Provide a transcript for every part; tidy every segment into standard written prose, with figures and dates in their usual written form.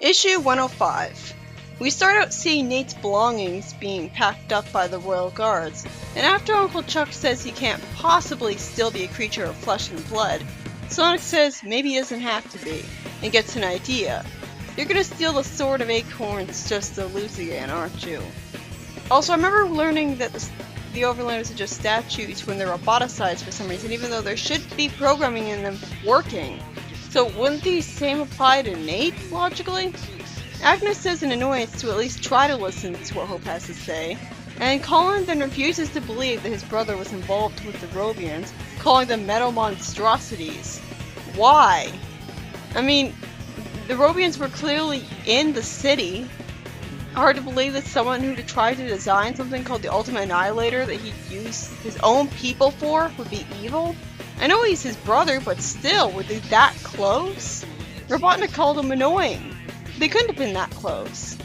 Issue 105. We start out seeing Nate's belongings being packed up by the royal guards, and after Uncle Chuck says he can't possibly still be a creature of flesh and blood, Sonic says maybe he doesn't have to be, and gets an idea. You're gonna steal the Sword of Acorns just to lose again, aren't you? Also, I remember learning that the Overlanders are just statues when they're roboticized for some reason, even though there should be programming in them working. So wouldn't these same apply to Nate, logically? Agnes says in annoyance to at least try to listen to what Hope has to say, and Colin then refuses to believe that his brother was involved with the Robians, calling them metal monstrosities. Why? I mean, the Robians were clearly in the city. Hard to believe that someone who tried to design something called the Ultimate Annihilator that he'd use his own people for would be evil. I know he's his brother, but still, were they that close? Robotnik called him annoying. They couldn't have been that close.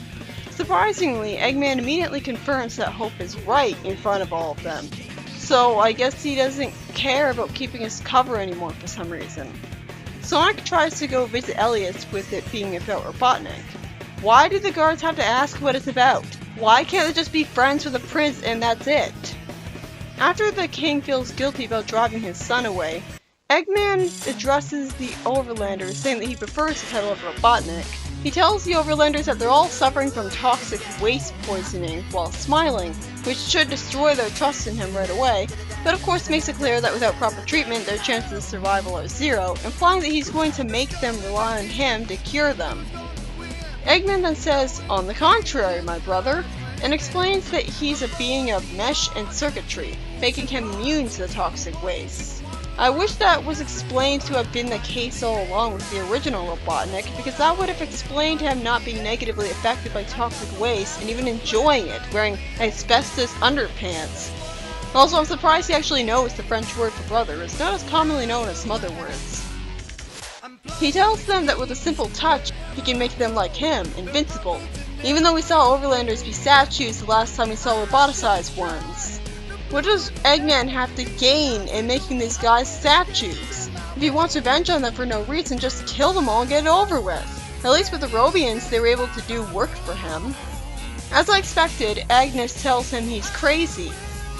Surprisingly, Eggman immediately confirms that Hope is right in front of all of them. So I guess he doesn't care about keeping his cover anymore for some reason. Sonic tries to go visit Elliot with it being about Robotnik. Why do the guards have to ask what it's about? Why can't they just be friends with the prince and that's it? After the king feels guilty about driving his son away, Eggman addresses the Overlanders, saying that he prefers the title of Robotnik. He tells the Overlanders that they're all suffering from toxic waste poisoning while smiling, which should destroy their trust in him right away, but of course makes it clear that without proper treatment their chances of survival are zero, implying that he's going to make them rely on him to cure them. Eggman then says, "On the contrary, my brother," and explains that he's a being of mesh and circuitry, making him immune to the toxic waste. I wish that was explained to have been the case all along with the original Robotnik, because that would have explained him not being negatively affected by toxic waste and even enjoying it, wearing asbestos underpants. Also, I'm surprised he actually knows the French word for brother. It's not as commonly known as some other words. He tells them that with a simple touch, he can make them like him, invincible, even though we saw Overlanders be statues the last time we saw roboticized ones. What does Eggman have to gain in making these guys statues? If he wants revenge on them for no reason, just kill them all and get it over with. At least with the Robians, they were able to do work for him. As I expected, Agnes tells him he's crazy,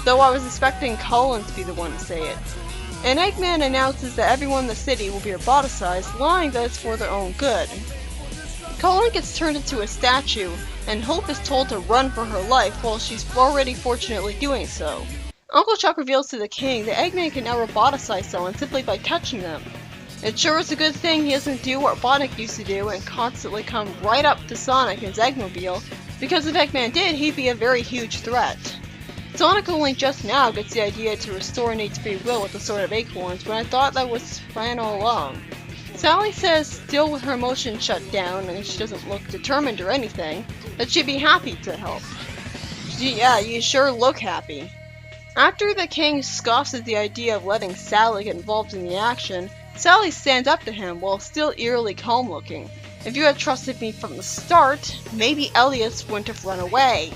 though I was expecting Colin to be the one to say it. And Eggman announces that everyone in the city will be roboticized, lying that it's for their own good. Colin gets turned into a statue, and Hope is told to run for her life while she's already fortunately doing so. Uncle Chuck reveals to the king that Eggman can now roboticize someone simply by touching them. It sure is a good thing he doesn't do what Robotnik used to do and constantly come right up to Sonic and his Eggmobile, because if Eggman did, he'd be a very huge threat. Sonic only just now gets the idea to restore Nate's free will with the Sword of Acorns, when I thought that was his plan all along. Sally says, still with her emotions shut down and she doesn't look determined or anything, that she'd be happy to help. Yeah, you sure look happy. After the king scoffs at the idea of letting Sally get involved in the action, Sally stands up to him while still eerily calm looking. If you had trusted me from the start, maybe Elliot wouldn't have run away.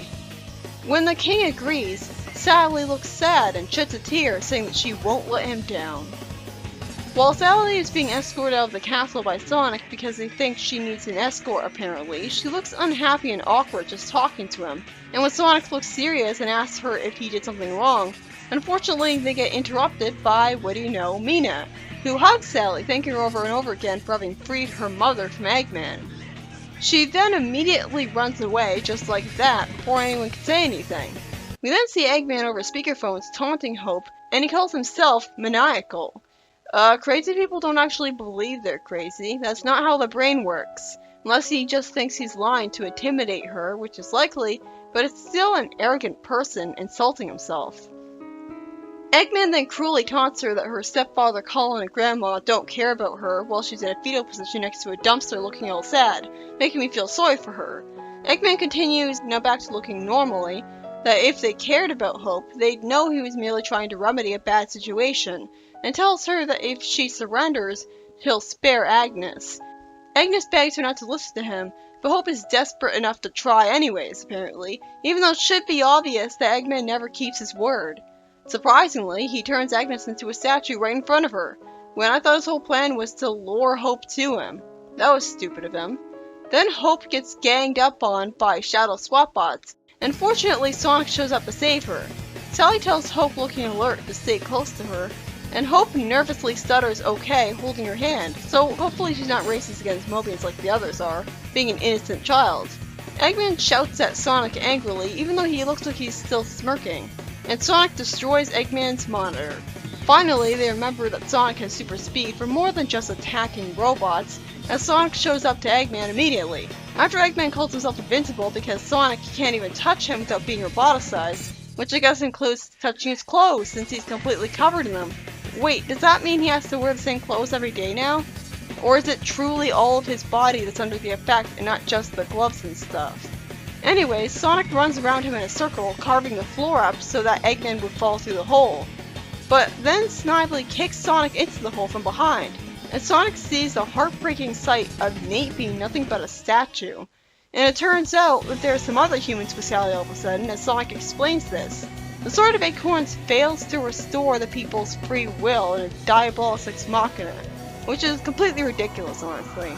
When the king agrees, Sally looks sad and sheds a tear, saying that she won't let him down. While Sally is being escorted out of the castle by Sonic because they think she needs an escort apparently, she looks unhappy and awkward just talking to him, and when Sonic looks serious and asks her if he did something wrong, unfortunately they get interrupted by, what do you know, Mina, who hugs Sally, thanking her over and over again for having freed her mother from Eggman. She then immediately runs away just like that before anyone can say anything. We then see Eggman over speakerphones taunting Hope, and he calls himself maniacal. Crazy people don't actually believe they're crazy. That's not how the brain works. Unless he just thinks he's lying to intimidate her, which is likely, but it's still an arrogant person insulting himself. Eggman then cruelly taunts her that her stepfather Colin and Grandma don't care about her while she's in a fetal position next to a dumpster looking all sad, making me feel sorry for her. Eggman continues, now back to looking normally, that if they cared about Hope, they'd know he was merely trying to remedy a bad situation, and tells her that if she surrenders, he'll spare Agnes. Agnes begs her not to listen to him, but Hope is desperate enough to try anyways, apparently, even though it should be obvious that Eggman never keeps his word. Surprisingly, he turns Agnes into a statue right in front of her, when I thought his whole plan was to lure Hope to him. That was stupid of him. Then Hope gets ganged up on by Shadow SWAT bots, and fortunately Sonic shows up to save her. Sally tells Hope, looking alert, to stay close to her, and Hope nervously stutters okay, holding her hand, so hopefully she's not racist against Mobians like the others are, being an innocent child. Eggman shouts at Sonic angrily, even though he looks like he's still smirking, and Sonic destroys Eggman's monitor. Finally, they remember that Sonic has super speed for more than just attacking robots, as Sonic shows up to Eggman immediately. After Eggman calls himself invincible because Sonic can't even touch him without being roboticized, which I guess includes touching his clothes since he's completely covered in them. Wait, does that mean he has to wear the same clothes every day now? Or is it truly all of his body that's under the effect and not just the gloves and stuff? Anyways, Sonic runs around him in a circle, carving the floor up so that Eggman would fall through the hole. But then Snively kicks Sonic into the hole from behind, and Sonic sees the heartbreaking sight of Nate being nothing but a statue. And it turns out that there are some other humans with Sally all of a sudden, as Sonic explains this. The Sword of Acorns fails to restore the people's free will in a diabolic ex machina, which is completely ridiculous, honestly.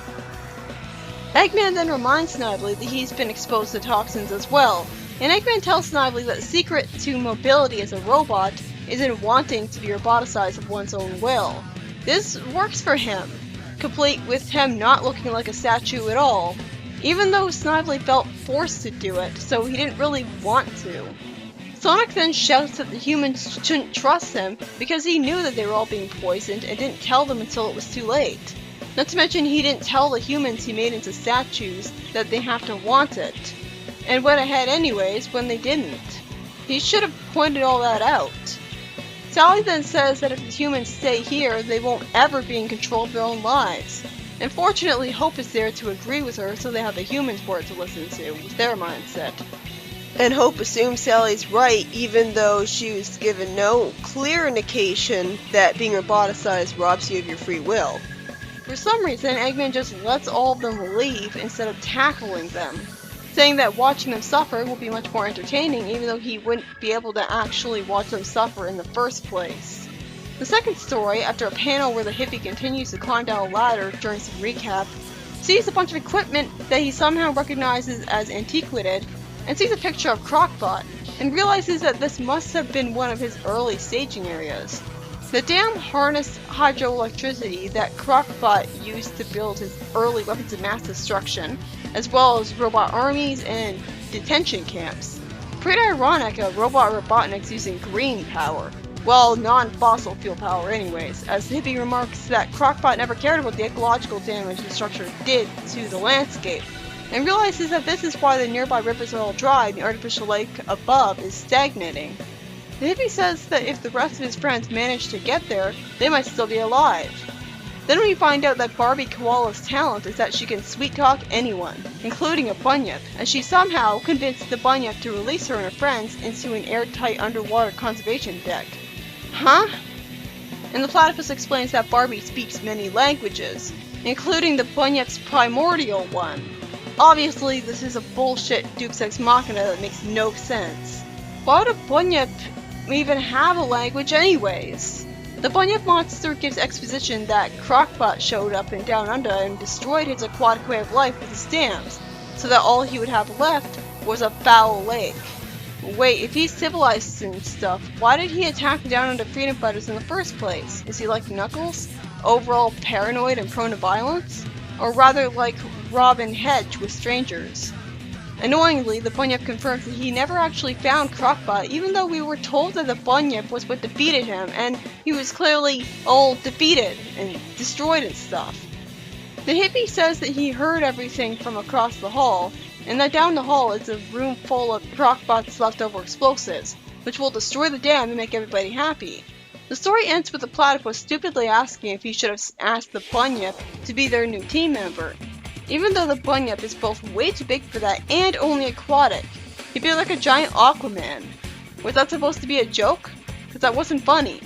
Eggman then reminds Snively that he's been exposed to toxins as well, and Eggman tells Snively that the secret to mobility as a robot is in wanting to be roboticized of one's own will. This works for him, complete with him not looking like a statue at all, even though Snively felt forced to do it, so he didn't really want to. Sonic then shouts that the humans shouldn't trust him because he knew that they were all being poisoned and didn't tell them until it was too late. Not to mention he didn't tell the humans he made into statues that they have to want it, and went ahead anyways when they didn't. He should have pointed all that out. Sally then says that if the humans stay here, they won't ever be in control of their own lives. And fortunately, Hope is there to agree with her so they have the humans' word to listen to, with their mindset. And Hope assumes Sally's right, even though she was given no clear indication that being roboticized robs you of your free will. For some reason, Eggman just lets all of them leave instead of tackling them, saying that watching them suffer will be much more entertaining, even though he wouldn't be able to actually watch them suffer in the first place. The second story, after a panel where the hippie continues to climb down a ladder during some recap, sees a bunch of equipment that he somehow recognizes as antiquated, and sees a picture of Crocbot, and realizes that this must have been one of his early staging areas. The dam harnessed hydroelectricity that Crocbot used to build his early weapons of mass destruction, as well as robot armies and detention camps. Pretty ironic, a robot Robotnik's using green power. Well, non-fossil fuel power anyways, as the hippie remarks that Crocbot never cared about the ecological damage the structure did to the landscape, and realizes that this is why the nearby rivers are all dry and the artificial lake above is stagnating. The hippie says that if the rest of his friends manage to get there, they might still be alive. Then we find out that Barbie Koala's talent is that she can sweet-talk anyone, including a bunyip, as she somehow convinced the bunyip to release her and her friends into an airtight underwater conservation deck. Huh? And the platypus explains that Barbie speaks many languages, including the bunyip's primordial one. Obviously, this is a bullshit Deus Ex Machina that makes no sense. Why would a bunyip even have a language anyways? The bunyip monster gives exposition that Crocbot showed up in Down Under and destroyed his aquatic way of life with his dams, so that all he would have left was a foul lake. Wait, if he's civilized and stuff, why did he attack the Down Under freedom fighters in the first place? Is he like Knuckles? Overall paranoid and prone to violence? Or rather like Robin Hedge with strangers? Annoyingly, the bunyip confirms that he never actually found Crocbot, even though we were told that the bunyip was what defeated him, and he was clearly all defeated and destroyed and stuff. The hippie says that he heard everything from across the hall, and that down the hall is a room full of Crocbot's leftover explosives, which will destroy the dam and make everybody happy. The story ends with the platypus stupidly asking if he should have asked the bunyip to be their new team member. Even though the bunyip is both way too big for that and only aquatic. He'd be like a giant Aquaman. Was that supposed to be a joke? Because that wasn't funny.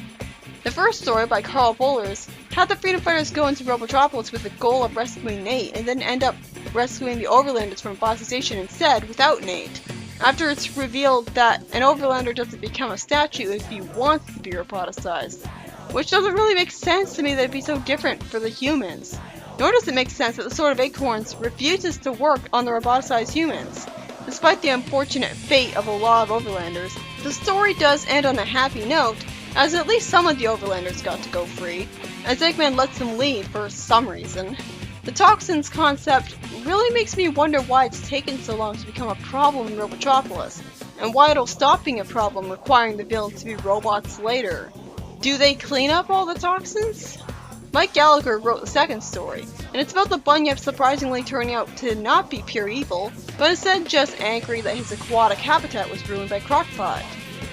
The first story, by Carl Bollers, had the freedom fighters go into Robotropolis with the goal of rescuing Nate, and then end up rescuing the Overlanders from Bossization instead without Nate. After it's revealed that an Overlander doesn't become a statue if he wants to be roboticized. Which doesn't really make sense to me that it'd be so different for the humans. Nor does it make sense that the Sword of Acorns refuses to work on the roboticized humans. Despite the unfortunate fate of a lot of Overlanders, the story does end on a happy note, as at least some of the Overlanders got to go free, as Eggman lets them leave for some reason. The toxins concept really makes me wonder why it's taken so long to become a problem in Robotropolis, and why it'll stop being a problem requiring the villains to be robots later. Do they clean up all the toxins? Mike Gallagher wrote the second story, and it's about the Bunyip surprisingly turning out to not be pure evil, but instead just angry that his aquatic habitat was ruined by Crockpot.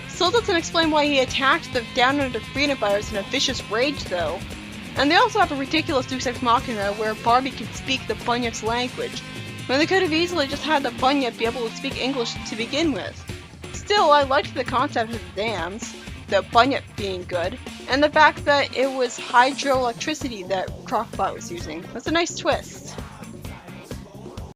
Still doesn't explain why he attacked the Down Under Freedom Fighters in a vicious rage though. And they also have a ridiculous Deus Ex Machina where Barbie can speak the Bunyip's language, when they could have easily just had the Bunyip be able to speak English to begin with. Still, I liked the concept of the dams, the Bunyip being good, and the fact that it was hydroelectricity that Crockpot was using. That's a nice twist.